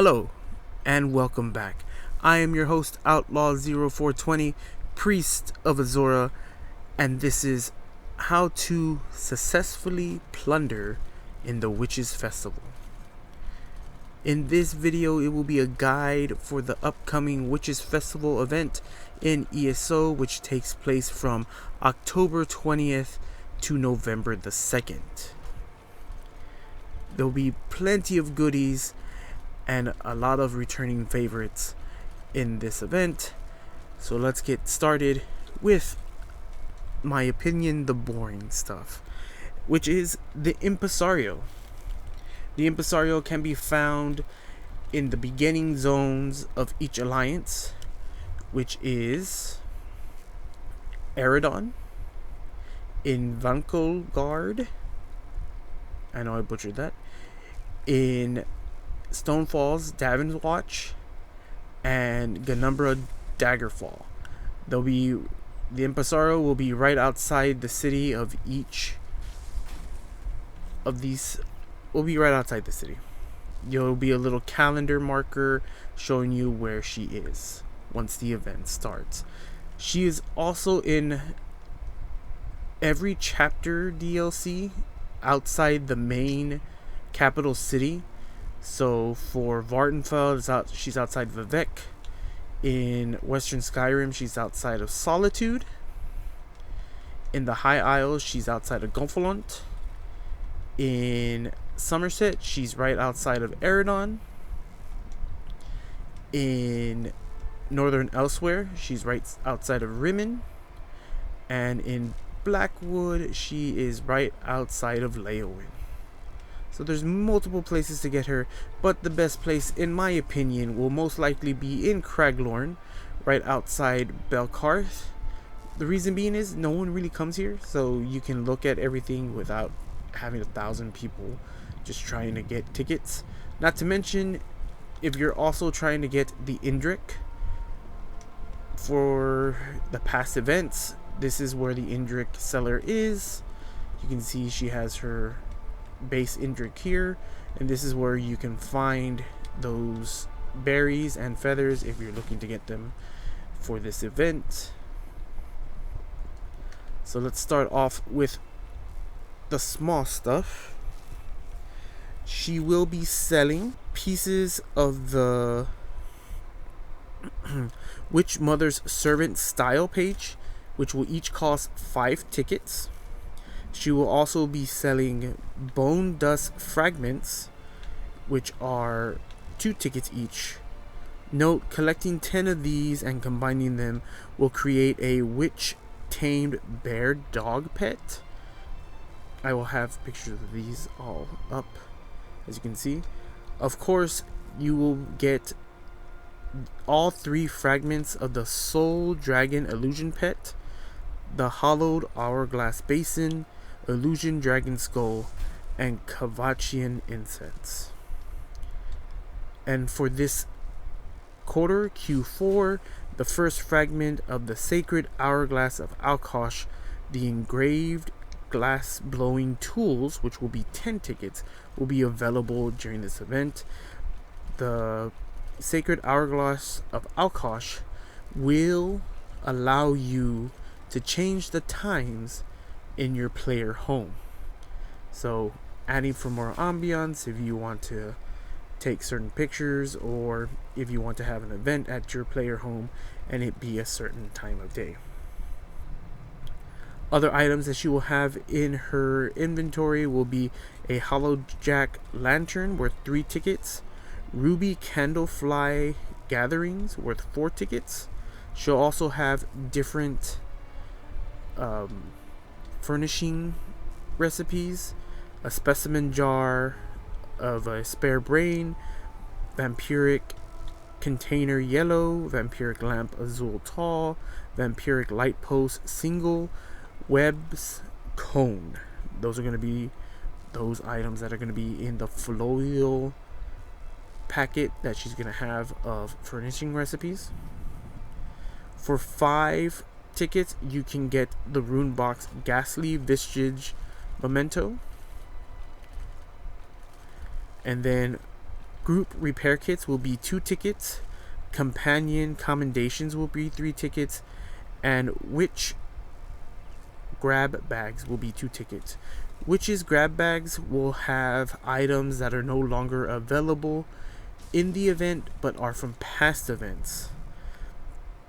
Hello, and welcome back. I am your host, Outlaw0420, Priest of Azora, and this is how to successfully plunder in the Witches Festival. In this video, it will be a guide for the upcoming Witches Festival event in ESO, which takes place from October 20th to November the 2nd. There will be plenty of goodies and a lot of returning favorites in this event. So let's get started with, my opinion, the boring stuff, which is the Impresario. The Impresario can be found in the beginning zones of each alliance, which is Eridon, in Vankelgard, I know I butchered that, in Stonefall's Davin's Watch, and Ganumbra Daggerfall. The Impresario will be right outside the city of each of these. Will be right outside the city. There'll be a little calendar marker showing you where she is once the event starts. She is also in every chapter DLC outside the main capital city. So for Vardenfell, she's outside Vivek. In Western Skyrim, she's outside of Solitude. In the High Isles, she's outside of Gonfalont. In Somerset, she's right outside of Eridon. In Northern Elsewhere, she's right outside of Rimmen. And in Blackwood, she is right outside of Leowin. So there's multiple places to get her, but the best place, in my opinion, will most likely be in Craglorn, right outside Belkarth. The reason being is no one really comes here, so you can look at everything without having 1,000 people just trying to get tickets. Not to mention, if you're also trying to get the Indrik for the past events, this is where the Indrik seller is. You can see she has her base Indrik here, and this is where you can find those berries and feathers if you're looking to get them for this event. So let's start off with the small stuff. She will be selling pieces of the Witch Mother's Servant style page, which will each cost 5 tickets. She will also be selling bone dust fragments, which are 2 tickets each. Note, collecting 10 of these and combining them will create a witch tamed bear dog pet. I will have pictures of these all up, as you can see. Of course, you will get all 3 fragments of the Soul Dragon Illusion pet, the Hollowed Hourglass Basin, Illusion Dragon Skull, and Kavachian Incense. And for this quarter, Q4, the first fragment of the Sacred Hourglass of Alkosh, the engraved glass blowing tools, which will be 10 tickets, will be available during this event. The Sacred Hourglass of Alkosh will allow you to change the times in your player home. So adding for more ambiance if you want to take certain pictures, or if you want to have an event at your player home and it be a certain time of day. Other items that she will have in her inventory will be a Hollow Jack Lantern worth 3 tickets, Ruby Candlefly Gatherings worth 4 tickets. She'll also have different furnishing recipes, a specimen jar of a spare brain, vampiric container yellow, vampiric lamp azul tall, vampiric light post single, webs cone. Those are going to be those items that are going to be in the floral packet that she's going to have of furnishing recipes. For 5 tickets, you can get the Rune Box Ghastly Vestige Memento. And then Group repair kits will be 2 tickets. Companion commendations will be 3 tickets. And witch grab bags will be 2 tickets. Witches grab bags will have items that are no longer available in the event but are from past events.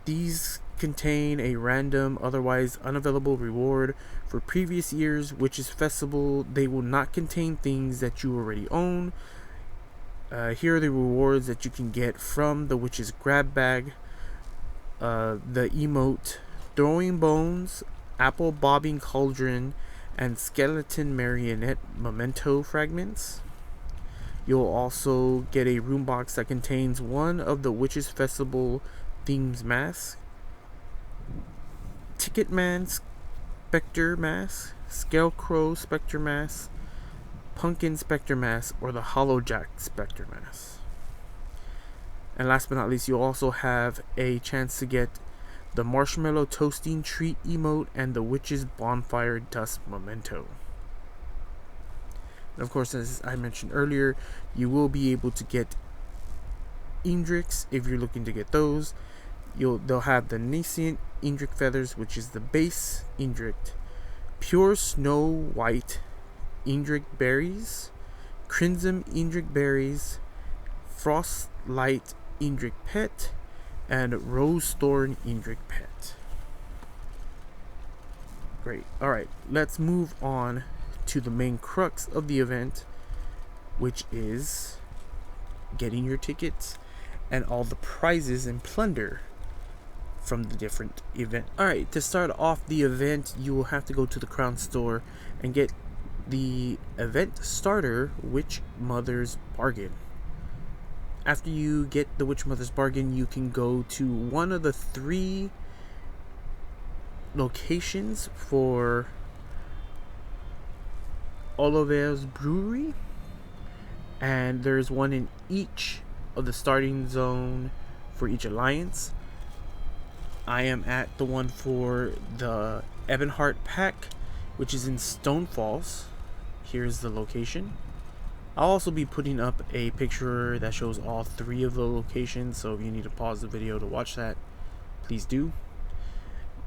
These contain a random, otherwise unavailable reward for previous years' Witches Festival. They will not contain things that you already own. Here are the rewards that you can get from the Witch's Grab Bag. The emote Throwing Bones, Apple Bobbing Cauldron, and Skeleton Marionette Memento Fragments. You'll also get a room box that contains one of the Witches Festival themes masks, Ticketman Spectre Mask, Scarecrow Spectre Mask, Pumpkin Spectre Mask, or the Hollowjack Spectre Mask. And last but not least, you'll also have a chance to get the Marshmallow Toasting Treat emote and the Witch's Bonfire Dust Memento. And of course, as I mentioned earlier, you will be able to get Indrix if you're looking to get those. They'll have the Nascent Indric Feathers, which is the base Indric, Pure Snow White Indric Berries, Crimson Indric Berries, Frostlight Indric Pet, and Rose Thorn Indric Pet. Great. Alright, let's move on to the main crux of the event, which is getting your tickets and all the prizes and plunder from the different event. Alright, to start off the event, you will have to go to the Crown Store and get the event starter Witch Mother's Bargain. After you get the Witch Mother's Bargain, you can go to one of the 3 locations for Oliver's Brewery, and there's one in each of the starting zone for each alliance. I am at the one for the Ebonheart Pack, which is in Stone Falls. Here's the location. I'll also be putting up a picture that shows all 3 of the locations, so if you need to pause the video to watch that, please do.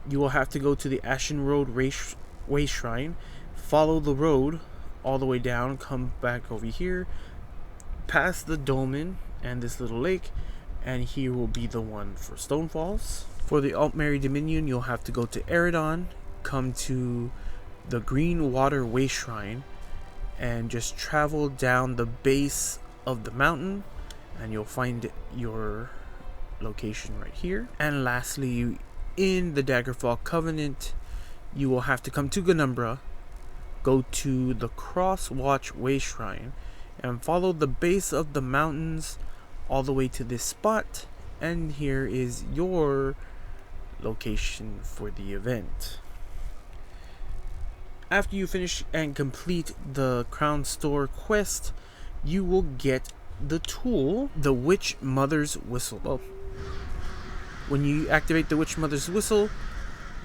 You will have to go to the Ashen Road Way Shrine, follow the road all the way down, come back over here, past the dolmen and this little lake, and here will be the one for Stone Falls. For the Altmary Dominion, you'll have to go to Eridon, come to the Green Water Way Shrine, and just travel down the base of the mountain, and you'll find your location right here. And lastly, in the Daggerfall Covenant, you will have to come to Ganumbra, go to the Crosswatch Way Shrine, and follow the base of the mountains all the way to this spot, and here is your location for the event. After you finish and complete the Crown Store quest, you will get the tool, the Witch Mother's Whistle. Well, when you activate the Witch Mother's Whistle,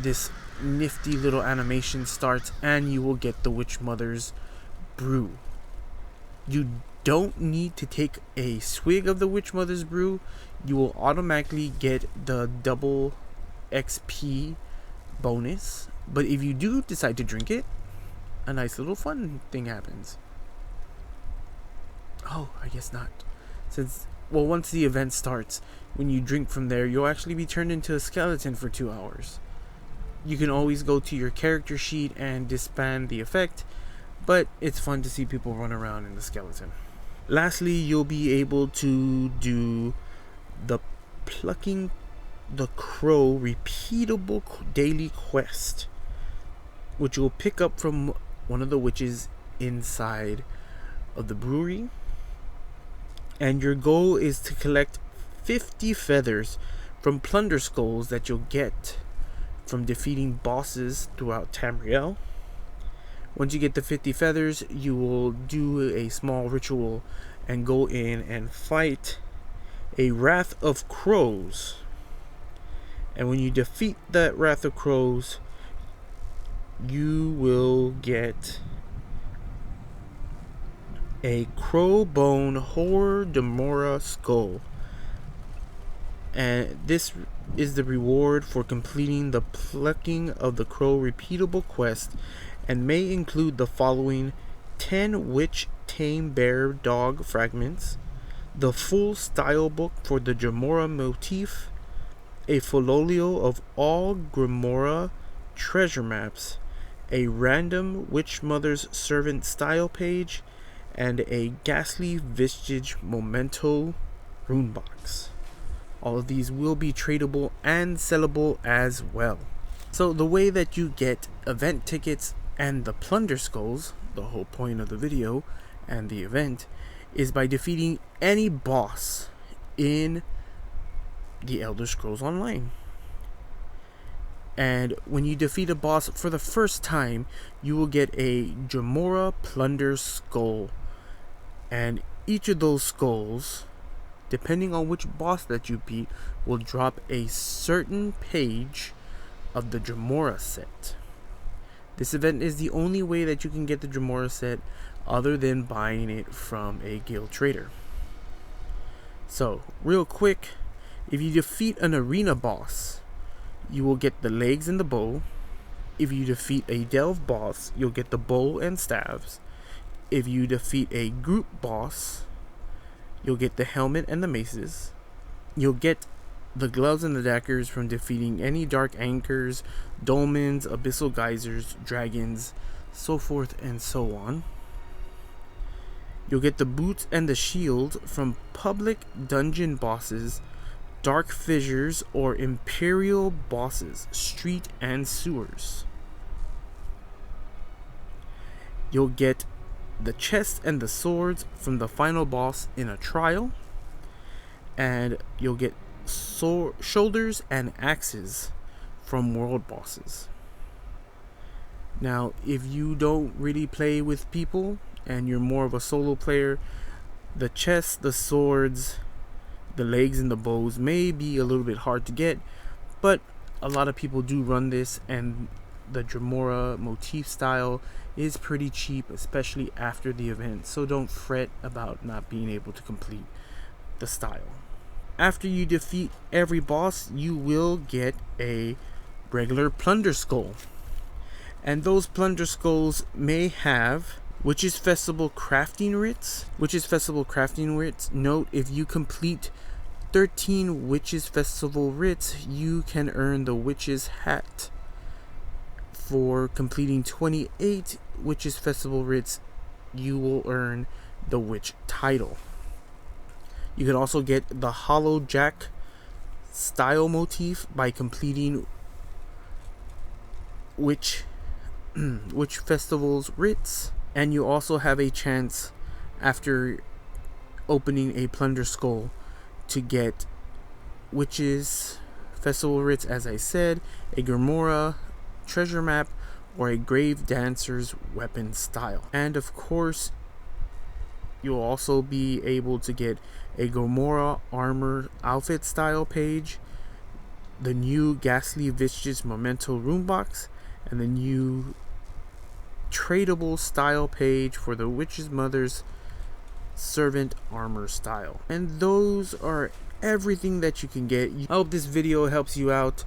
this nifty little animation starts, and you will get the Witch Mother's Brew. You don't need to take a swig of the Witch Mother's Brew. You will automatically get the double XP bonus. But if you do decide to drink it, a nice little fun thing happens. Oh, I guess not. Once the event starts, when you drink from there, you'll actually be turned into a skeleton for 2 hours. You can always go to your character sheet and disband the effect, but it's fun to see people run around in the skeleton. Lastly, you'll be able to do the Plucking the Crow repeatable daily quest, which you'll pick up from one of the witches inside of the brewery. And your goal is to collect 50 feathers from plunder skulls that you'll get from defeating bosses throughout Tamriel. Once you get the 50 feathers, you will do a small ritual and go in and fight a Wrath of Crows. And when you defeat that Wrath of Crows, you will get a crow bone horror Demora skull. And this is the reward for completing the Plucking of the Crow repeatable quest, and may include the following: 10 witch tame bear dog fragments, the full style book for the Jamora motif, a folio of all Grimoire treasure maps, a random Witch Mother's Servant style page, and a Ghastly Vestige Memento rune box. All of these will be tradable and sellable as well. So the way that you get event tickets and the plunder skulls, the whole point of the video and the event, is by defeating any boss in the Elder Scrolls Online. And when you defeat a boss for the first time, you will get a Jamora plunder skull. And each of those skulls, depending on which boss that you beat, will drop a certain page of the Jamora set. This event is the only way that you can get the Jamora set other than buying it from a guild trader. So, real quick, if you defeat an arena boss, you will get the legs and the bow. If you defeat a delve boss, you'll get the bow and staves. If you defeat a group boss, you'll get the helmet and the maces. You'll get the gloves and the daggers from defeating any dark anchors, dolmens, abyssal geysers, dragons, so forth and so on. You'll get the boots and the shield from public dungeon bosses, dark fissures, or imperial bosses, street and sewers. You'll get the chest and the swords from the final boss in a trial, and you'll get shoulders and axes from world bosses. Now, if you don't really play with people and you're more of a solo player, the chest, the swords, the legs, and the bows may be a little bit hard to get, but a lot of people do run this, and the Jamora motif style is pretty cheap, especially after the event, so don't fret about not being able to complete the style. After you defeat every boss, you will get a regular plunder skull, and those plunder skulls may have Witches Festival crafting writs. Note, if you complete 13 Witches Festival writs, you can earn the Witch's Hat. For completing 28 Witches Festival writs, you will earn the Witch title. You can also get the Hollow Jack style motif by completing Witch Festival's writs. And you also have a chance, after opening a plunder skull, to get Witches Festival writs, as I said, a Grimoire treasure map, or a Grave Dancer's weapon style. And of course, you'll also be able to get a Grimoire armor outfit style page, the new Ghastly Vestige Memento rune box, and the new tradable style page for the Witch's Mother's Servant armor style. And those are everything that you can get. I hope this video helps you out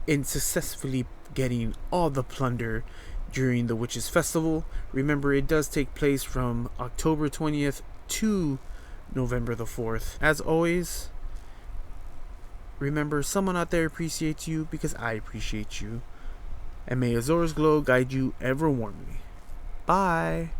in successfully getting all the plunder during the Witches Festival. Remember, it does take place from October 20th to November the 4th. As always, remember, someone out there appreciates you because I appreciate you. And may Azor's glow guide you ever warmly. Bye.